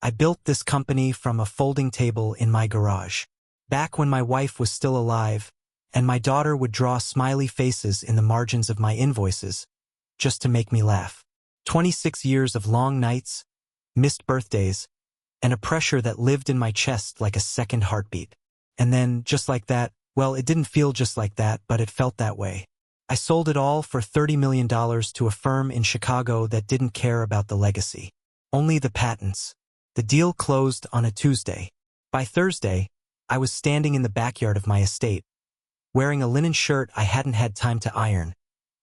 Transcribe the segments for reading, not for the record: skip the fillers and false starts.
I built this company from a folding table in my garage. Back when my wife was still alive, and my daughter would draw smiley faces in the margins of my invoices, just to make me laugh. 26 years of long nights, missed birthdays, and a pressure that lived in my chest like a second heartbeat. And then, just like that, well, it didn't feel just like that, but it felt that way. I sold it all for $30 million to a firm in Chicago that didn't care about the legacy. Only the patents. The deal closed on a Tuesday. By Thursday, I was standing in the backyard of my estate, wearing a linen shirt I hadn't had time to iron,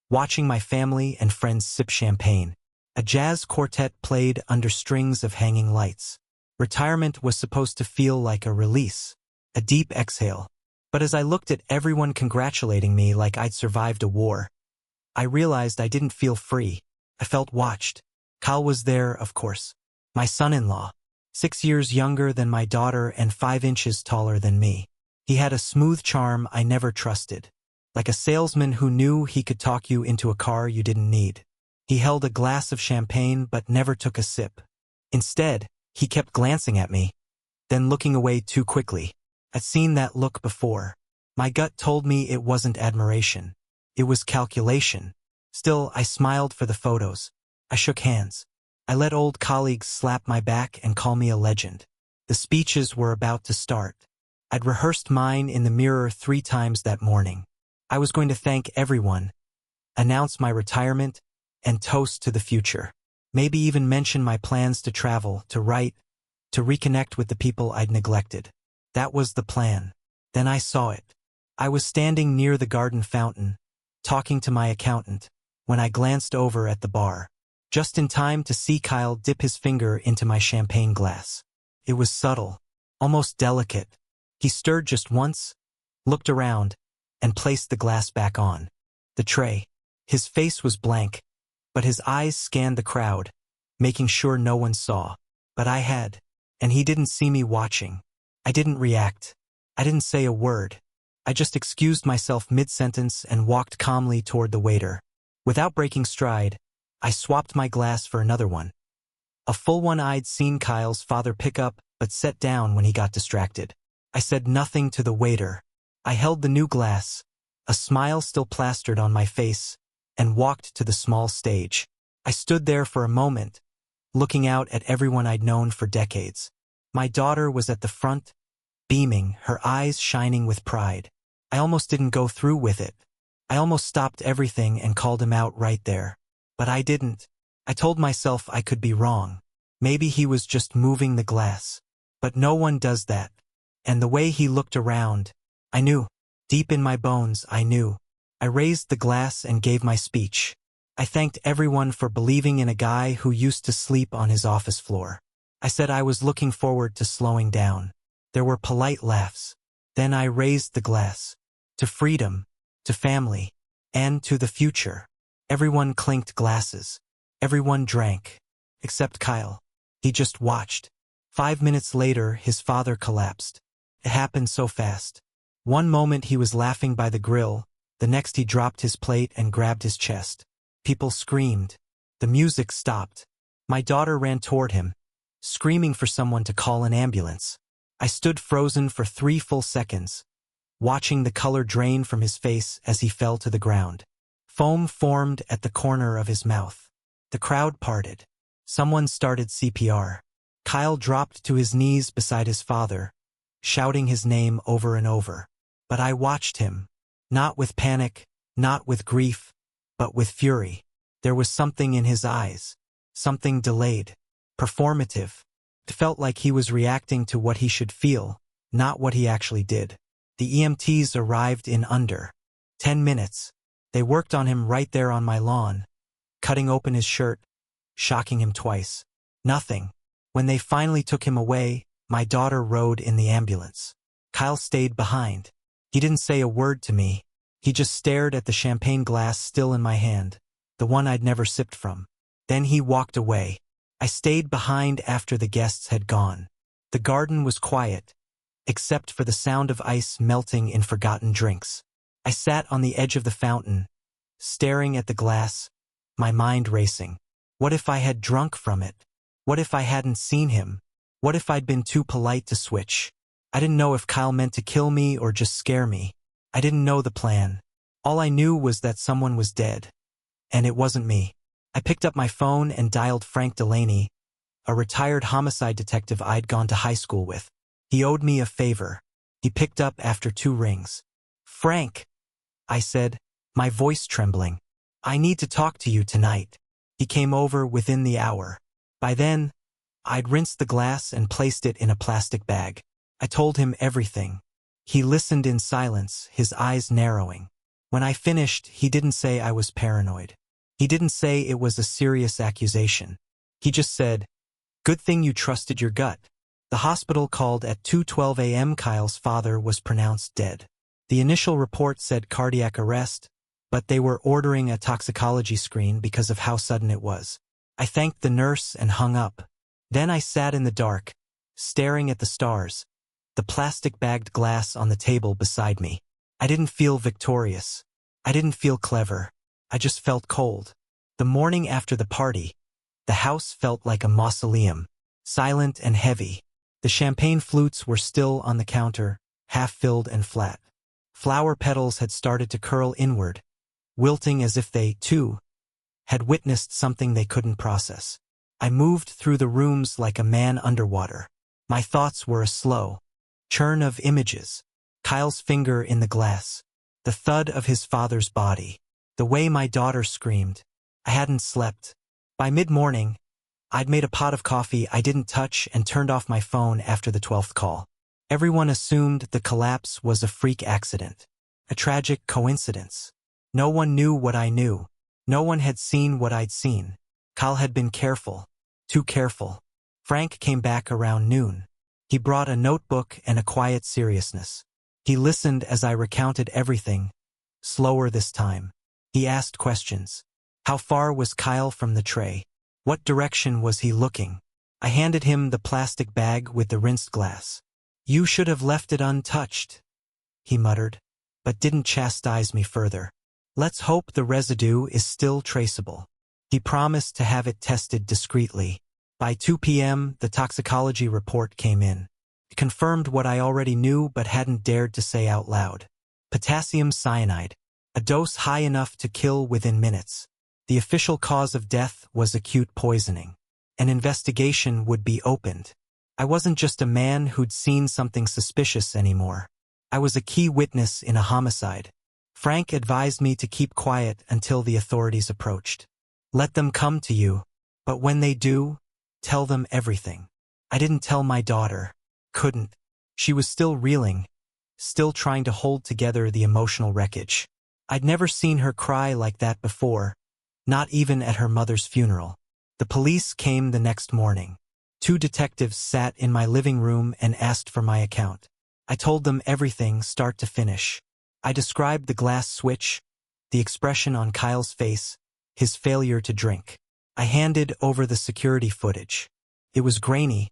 watching my family and friends sip champagne. A jazz quartet played under strings of hanging lights. Retirement was supposed to feel like a release, a deep exhale. But as I looked at everyone congratulating me like I'd survived a war, I realized I didn't feel free. I felt watched. Kyle was there, of course. My son-in-law, 6 years younger than my daughter and 5 inches taller than me. He had a smooth charm I never trusted, like a salesman who knew he could talk you into a car you didn't need. He held a glass of champagne but never took a sip. Instead, he kept glancing at me, then looking away too quickly. I'd seen that look before. My gut told me it wasn't admiration. It was calculation. Still, I smiled for the photos. I shook hands. I let old colleagues slap my back and call me a legend. The speeches were about to start. I'd rehearsed mine in the mirror 3 times that morning. I was going to thank everyone, announce my retirement, and toast to the future. Maybe even mention my plans to travel, to write, to reconnect with the people I'd neglected. That was the plan. Then I saw it. I was standing near the garden fountain, talking to my accountant, when I glanced over at the bar, just in time to see Kyle dip his finger into my champagne glass. It was subtle, almost delicate. He stirred just once, looked around, and placed the glass back on the tray. His face was blank, but his eyes scanned the crowd, making sure no one saw. But I had, and he didn't see me watching. I didn't react. I didn't say a word. I just excused myself mid-sentence and walked calmly toward the waiter. Without breaking stride, I swapped my glass for another one. A full one I'd seen Kyle's father pick up but set down when he got distracted. I said nothing to the waiter. I held the new glass, a smile still plastered on my face, and walked to the small stage. I stood there for a moment, looking out at everyone I'd known for decades. My daughter was at the front, beaming, her eyes shining with pride. I almost didn't go through with it. I almost stopped everything and called him out right there. But I didn't. I told myself I could be wrong. Maybe he was just moving the glass. But no one does that. And the way he looked around, I knew. Deep in my bones, I knew. I raised the glass and gave my speech. I thanked everyone for believing in a guy who used to sleep on his office floor. I said I was looking forward to slowing down. There were polite laughs. Then I raised the glass. To freedom, to family, and to the future. Everyone clinked glasses. Everyone drank. Except Kyle. He just watched. 5 minutes later, his father collapsed. It happened so fast. One moment he was laughing by the grill, the next he dropped his plate and grabbed his chest. People screamed. The music stopped. My daughter ran toward him, screaming for someone to call an ambulance. I stood frozen for 3 full seconds, watching the color drain from his face as he fell to the ground. Foam formed at the corner of his mouth. The crowd parted. Someone started CPR. Kyle dropped to his knees beside his father, shouting his name over and over. But I watched him, not with panic, not with grief, but with fury. There was something in his eyes, something delayed, performative. It felt like he was reacting to what he should feel, not what he actually did. The EMTs arrived in under 10 minutes. They worked on him right there on my lawn, cutting open his shirt, shocking him twice. Nothing. When they finally took him away, my daughter rode in the ambulance. Kyle stayed behind. He didn't say a word to me. He just stared at the champagne glass still in my hand, the one I'd never sipped from. Then he walked away. I stayed behind after the guests had gone. The garden was quiet, except for the sound of ice melting in forgotten drinks. I sat on the edge of the fountain, staring at the glass, my mind racing. What if I had drunk from it? What if I hadn't seen him? What if I'd been too polite to switch? I didn't know if Kyle meant to kill me or just scare me. I didn't know the plan. All I knew was that someone was dead. And it wasn't me. I picked up my phone and dialed Frank Delaney, a retired homicide detective I'd gone to high school with. He owed me a favor. He picked up after 2 rings. "Frank," I said, my voice trembling. "I need to talk to you tonight." He came over within the hour. By then, I'd rinsed the glass and placed it in a plastic bag. I told him everything. He listened in silence, his eyes narrowing. When I finished, he didn't say I was paranoid. He didn't say it was a serious accusation. He just said, "Good thing you trusted your gut." The hospital called at 2:12 a.m. Kyle's father was pronounced dead. The initial report said cardiac arrest, but they were ordering a toxicology screen because of how sudden it was. I thanked the nurse and hung up. Then I sat in the dark, staring at the stars, the plastic-bagged glass on the table beside me. I didn't feel victorious. I didn't feel clever. I just felt cold. The morning after the party, the house felt like a mausoleum, silent and heavy. The champagne flutes were still on the counter, half-filled and flat. Flower petals had started to curl inward, wilting as if they, too, had witnessed something they couldn't process. I moved through the rooms like a man underwater. My thoughts were a slow churn of images. Kyle's finger in the glass, the thud of his father's body, the way my daughter screamed. I hadn't slept. By mid-morning, I'd made a pot of coffee I didn't touch and turned off my phone after the 12th call. Everyone assumed the collapse was a freak accident, a tragic coincidence. No one knew what I knew. No one had seen what I'd seen. Kyle had been careful, too careful. Frank came back around noon. He brought a notebook and a quiet seriousness. He listened as I recounted everything, slower this time. He asked questions. How far was Kyle from the tray? What direction was he looking? I handed him the plastic bag with the rinsed glass. "You should have left it untouched," he muttered, but didn't chastise me further. "Let's hope the residue is still traceable." He promised to have it tested discreetly. By 2 p.m., the toxicology report came in. It confirmed what I already knew but hadn't dared to say out loud. Potassium cyanide, a dose high enough to kill within minutes. The official cause of death was acute poisoning. An investigation would be opened. I wasn't just a man who'd seen something suspicious anymore. I was a key witness in a homicide. Frank advised me to keep quiet until the authorities approached. "Let them come to you, but when they do, tell them everything." I didn't tell my daughter. Couldn't. She was still reeling, still trying to hold together the emotional wreckage. I'd never seen her cry like that before, not even at her mother's funeral. The police came the next morning. 2 detectives sat in my living room and asked for my account. I told them everything, start to finish. I described the glass switch, the expression on Kyle's face, his failure to drink. I handed over the security footage. It was grainy,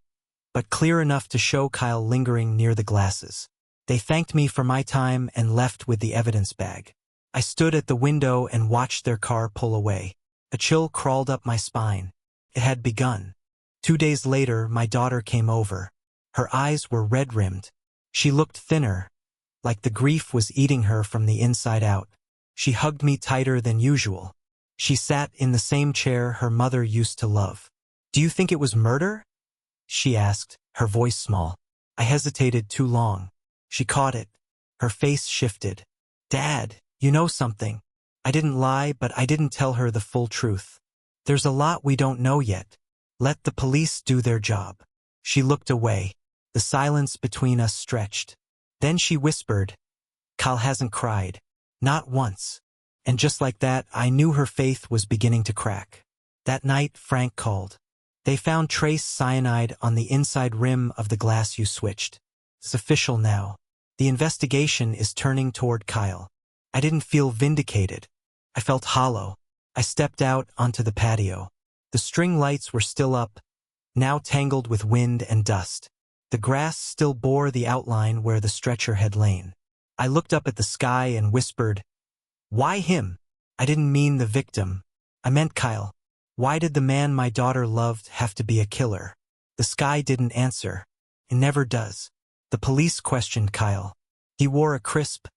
but clear enough to show Kyle lingering near the glasses. They thanked me for my time and left with the evidence bag. I stood at the window and watched their car pull away. A chill crawled up my spine. It had begun. 2 days later, my daughter came over. Her eyes were red-rimmed. She looked thinner, like the grief was eating her from the inside out. She hugged me tighter than usual. She sat in the same chair her mother used to love. "Do you think it was murder?" she asked, her voice small. I hesitated too long. She caught it. Her face shifted. "Dad, you know something." I didn't lie, but I didn't tell her the full truth. "There's a lot we don't know yet. Let the police do their job." She looked away. The silence between us stretched. Then she whispered, "Kyle hasn't cried. Not once." And just like that, I knew her faith was beginning to crack. That night, Frank called. "They found trace cyanide on the inside rim of the glass you switched. It's official now. The investigation is turning toward Kyle." I didn't feel vindicated. I felt hollow. I stepped out onto the patio. The string lights were still up, now tangled with wind and dust. The grass still bore the outline where the stretcher had lain. I looked up at the sky and whispered, "Why him?" I didn't mean the victim. I meant Kyle. Why did the man my daughter loved have to be a killer? The sky didn't answer. It never does. The police questioned Kyle. He wore a crisp,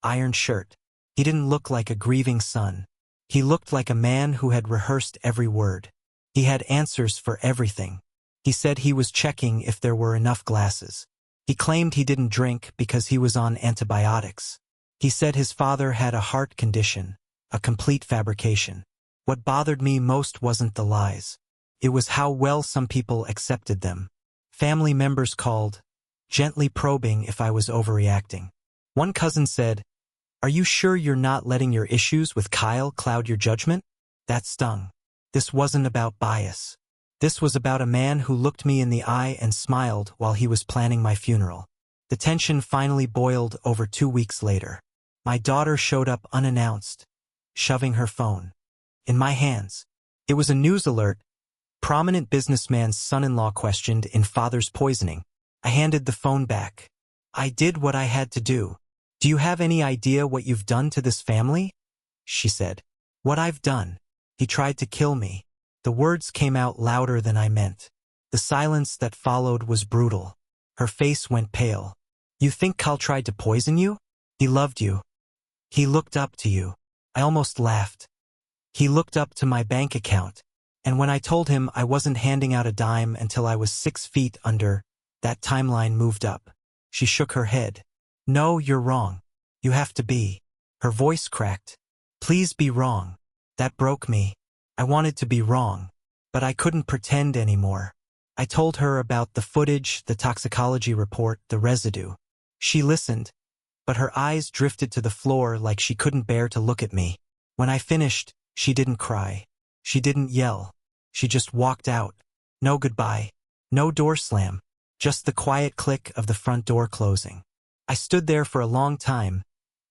iron shirt. He didn't look like a grieving son. He looked like a man who had rehearsed every word. He had answers for everything. He said he was checking if there were enough glasses. He claimed he didn't drink because he was on antibiotics. He said his father had a heart condition, a complete fabrication. What bothered me most wasn't the lies. It was how well some people accepted them. Family members called, gently probing if I was overreacting. One cousin said, "Are you sure you're not letting your issues with Kyle cloud your judgment?" That stung. This wasn't about bias. This was about a man who looked me in the eye and smiled while he was planning my funeral. The tension finally boiled over 2 weeks later. My daughter showed up unannounced, shoving her phone in my hands. It was a news alert. Prominent businessman's son-in-law questioned in father's poisoning. I handed the phone back. "I did what I had to do. Do you have any idea what you've done to this family?" she said. "What I've done? He tried to kill me." The words came out louder than I meant. The silence that followed was brutal. Her face went pale. "You think Kyle tried to poison you? He loved you. He looked up to you." I almost laughed. "He looked up to my bank account. And when I told him I wasn't handing out a dime until I was 6 feet under, that timeline moved up." She shook her head. "No, you're wrong. You have to be." Her voice cracked. "Please be wrong." That broke me. I wanted to be wrong, but I couldn't pretend anymore. I told her about the footage, the toxicology report, the residue. She listened, but her eyes drifted to the floor like she couldn't bear to look at me. When I finished, she didn't cry. She didn't yell. She just walked out. No goodbye. No door slam. Just the quiet click of the front door closing. I stood there for a long time,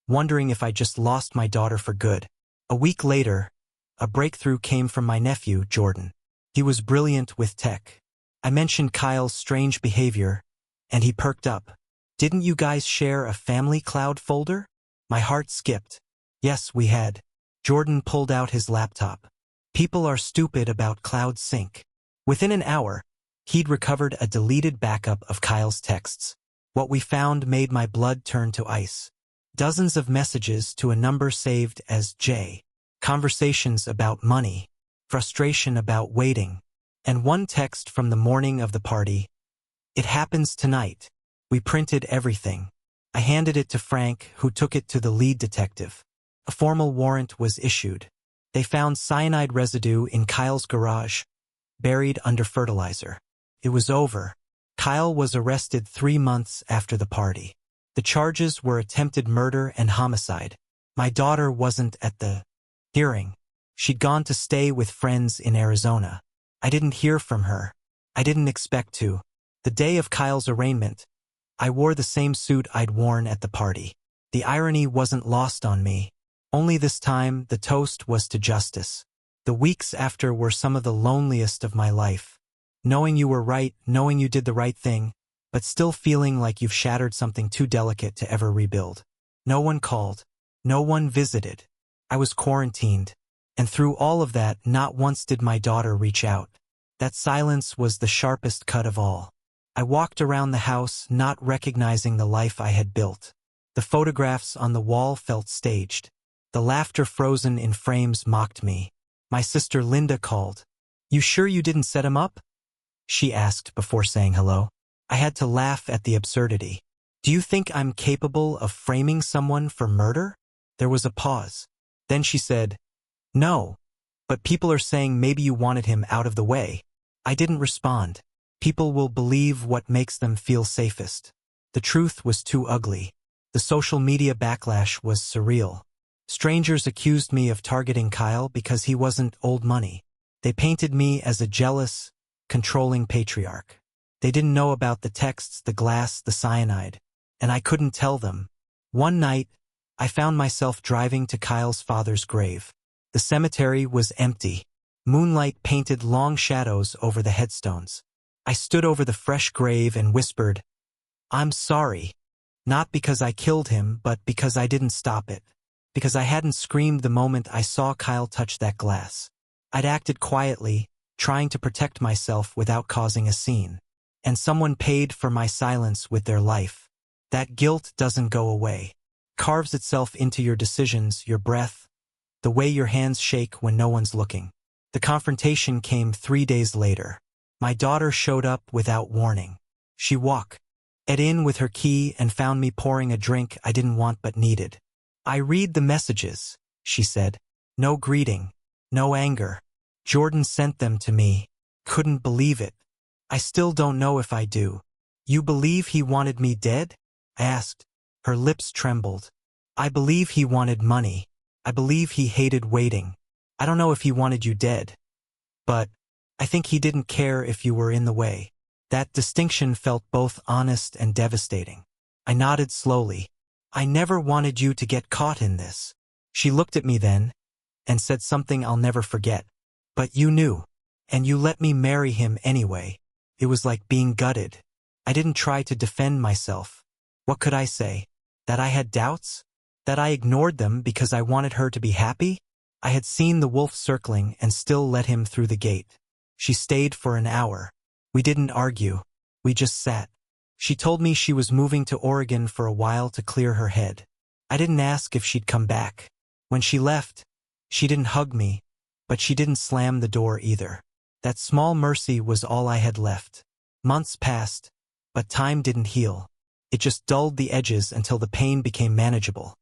wondering if I just lost my daughter for good. A week later, a breakthrough came from my nephew, Jordan. He was brilliant with tech. I mentioned Kyle's strange behavior, and he perked up. "Didn't you guys share a family cloud folder?" My heart skipped. Yes, we had. Jordan pulled out his laptop. People are stupid about cloud sync. Within an hour, he'd recovered a deleted backup of Kyle's texts. What we found made my blood turn to ice. Dozens of messages to a number saved as J. Conversations about money. Frustration about waiting. And one text from the morning of the party. "It happens tonight." We printed everything. I handed it to Frank, who took it to the lead detective. A formal warrant was issued. They found cyanide residue in Kyle's garage, buried under fertilizer. It was over. Kyle was arrested 3 months after the party. The charges were attempted murder and homicide. My daughter wasn't at the hearing. She'd gone to stay with friends in Arizona. I didn't hear from her. I didn't expect to. The day of Kyle's arraignment, I wore the same suit I'd worn at the party. The irony wasn't lost on me. Only this time, the toast was to justice. The weeks after were some of the loneliest of my life. Knowing you were right, knowing you did the right thing, but still feeling like you've shattered something too delicate to ever rebuild. No one called. No one visited. I was quarantined. And through all of that, not once did my daughter reach out. That silence was the sharpest cut of all. I walked around the house, not recognizing the life I had built. The photographs on the wall felt staged. The laughter frozen in frames mocked me. My sister Linda called. "You sure you didn't set him up?" she asked before saying hello. I had to laugh at the absurdity. "Do you think I'm capable of framing someone for murder?" There was a pause. Then she said, "No, but people are saying maybe you wanted him out of the way." I didn't respond. People will believe what makes them feel safest. The truth was too ugly. The social media backlash was surreal. Strangers accused me of targeting Kyle because he wasn't old money. They painted me as a jealous, controlling patriarch. They didn't know about the texts, the glass, the cyanide, and I couldn't tell them. One night, I found myself driving to Kyle's father's grave. The cemetery was empty. Moonlight painted long shadows over the headstones. I stood over the fresh grave and whispered, "I'm sorry. Not because I killed him, but because I didn't stop it. Because I hadn't screamed the moment I saw Kyle touch that glass. I'd acted quietly, trying to protect myself without causing a scene. And someone paid for my silence with their life. That guilt doesn't go away. Carves itself into your decisions, your breath, the way your hands shake when no one's looking. The confrontation came 3 days later. My daughter showed up without warning. She walked in with her key and found me pouring a drink I didn't want but needed. "I read the messages," she said. "No greeting, no anger. Jordan sent them to me. Couldn't believe it. I still don't know if I do." "You believe he wanted me dead?" I asked. Her lips trembled. "I believe he wanted money. I believe he hated waiting. I don't know if he wanted you dead. But I think he didn't care if you were in the way." That distinction felt both honest and devastating. I nodded slowly. "I never wanted you to get caught in this." She looked at me then and said something I'll never forget. "But you knew, and you let me marry him anyway." It was like being gutted. I didn't try to defend myself. What could I say? That I had doubts? That I ignored them because I wanted her to be happy? I had seen the wolf circling and still let him through the gate. She stayed for an hour. We didn't argue. We just sat. She told me she was moving to Oregon for a while to clear her head. I didn't ask if she'd come back. When she left, she didn't hug me, but she didn't slam the door either. That small mercy was all I had left. Months passed, but time didn't heal. It just dulled the edges until the pain became manageable.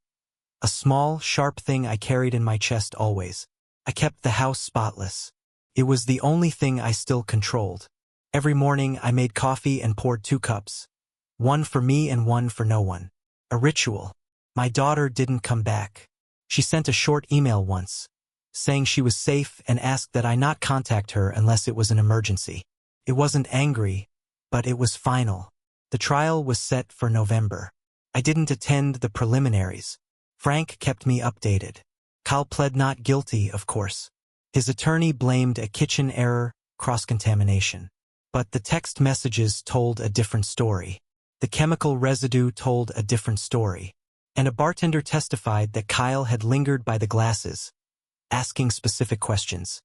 A small, sharp thing I carried in my chest always. I kept the house spotless. It was the only thing I still controlled. Every morning I made coffee and poured 2 cups. One for me and one for no one. A ritual. My daughter didn't come back. She sent a short email once, saying she was safe and asked that I not contact her unless it was an emergency. It wasn't angry, but it was final. The trial was set for November. I didn't attend the preliminaries. Frank kept me updated. Kyle pled not guilty, of course. His attorney blamed a kitchen error, cross-contamination. But the text messages told a different story. The chemical residue told a different story. And a bartender testified that Kyle had lingered by the glasses, asking specific questions.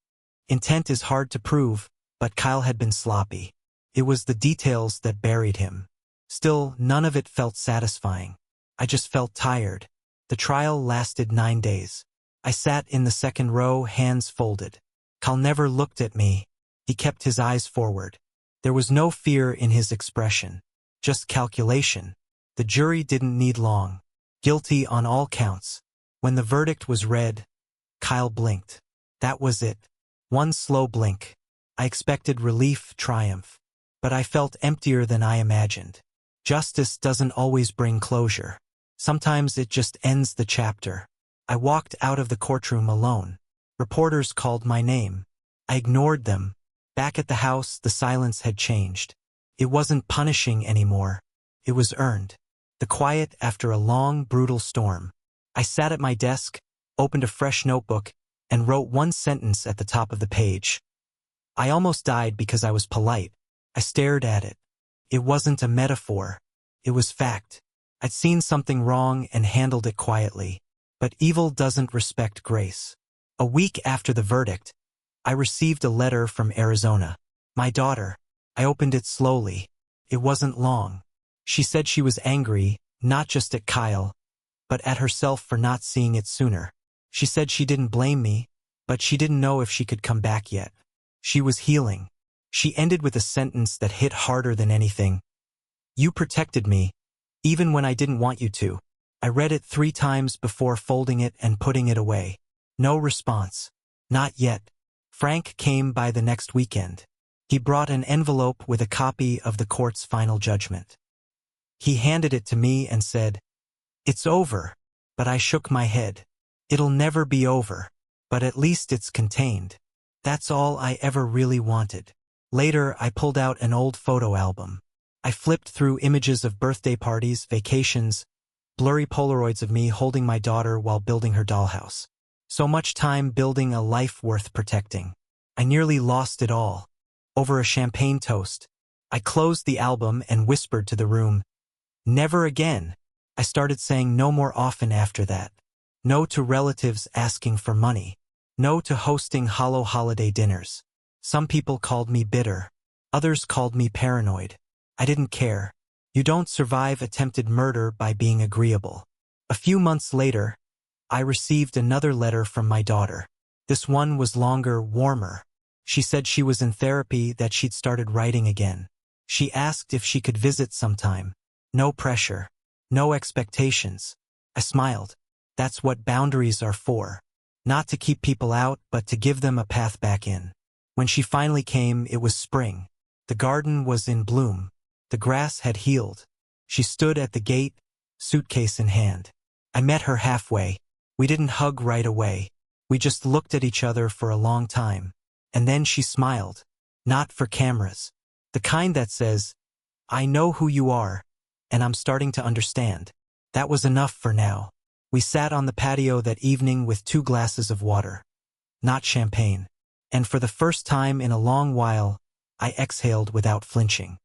Intent is hard to prove, but Kyle had been sloppy. It was the details that buried him. Still, none of it felt satisfying. I just felt tired. The trial lasted 9 days. I sat in the second row, hands folded. Kyle never looked at me. He kept his eyes forward. There was no fear in his expression, just calculation. The jury didn't need long. Guilty on all counts. When the verdict was read, Kyle blinked. That was it. One slow blink. I expected relief, triumph. But I felt emptier than I imagined. Justice doesn't always bring closure. Sometimes it just ends the chapter. I walked out of the courtroom alone. Reporters called my name. I ignored them. Back at the house, the silence had changed. It wasn't punishing anymore. It was earned. The quiet after a long, brutal storm. I sat at my desk, opened a fresh notebook, and wrote one sentence at the top of the page. I almost died because I was polite. I stared at it. It wasn't a metaphor. It was fact. I'd seen something wrong and handled it quietly. But evil doesn't respect grace. A week after the verdict, I received a letter from Arizona. My daughter. I opened it slowly. It wasn't long. She said she was angry, not just at Kyle, but at herself for not seeing it sooner. She said she didn't blame me, but she didn't know if she could come back yet. She was healing. She ended with a sentence that hit harder than anything. "You protected me, even when I didn't want you to." I read it 3 times before folding it and putting it away. No response. Not yet. Frank came by the next weekend. He brought an envelope with a copy of the court's final judgment. He handed it to me and said, "It's over," but I shook my head. "It'll never be over, but at least it's contained." That's all I ever really wanted. Later, I pulled out an old photo album. I flipped through images of birthday parties, vacations, blurry Polaroids of me holding my daughter while building her dollhouse. So much time building a life worth protecting. I nearly lost it all. Over a champagne toast, I closed the album and whispered to the room, "Never again." I started saying no more often after that. No to relatives asking for money. No to hosting hollow holiday dinners. Some people called me bitter. Others called me paranoid. I didn't care. You don't survive attempted murder by being agreeable. A few months later, I received another letter from my daughter. This one was longer, warmer. She said she was in therapy, that she'd started writing again. She asked if she could visit sometime. No pressure. No expectations. I smiled. That's what boundaries are for. Not to keep people out, but to give them a path back in. When she finally came, it was spring. The garden was in bloom. The grass had healed. She stood at the gate, suitcase in hand. I met her halfway. We didn't hug right away. We just looked at each other for a long time. And then she smiled. Not for cameras. The kind that says, I know who you are, and I'm starting to understand. That was enough for now. We sat on the patio that evening with 2 glasses of water. Not champagne. And for the first time in a long while, I exhaled without flinching.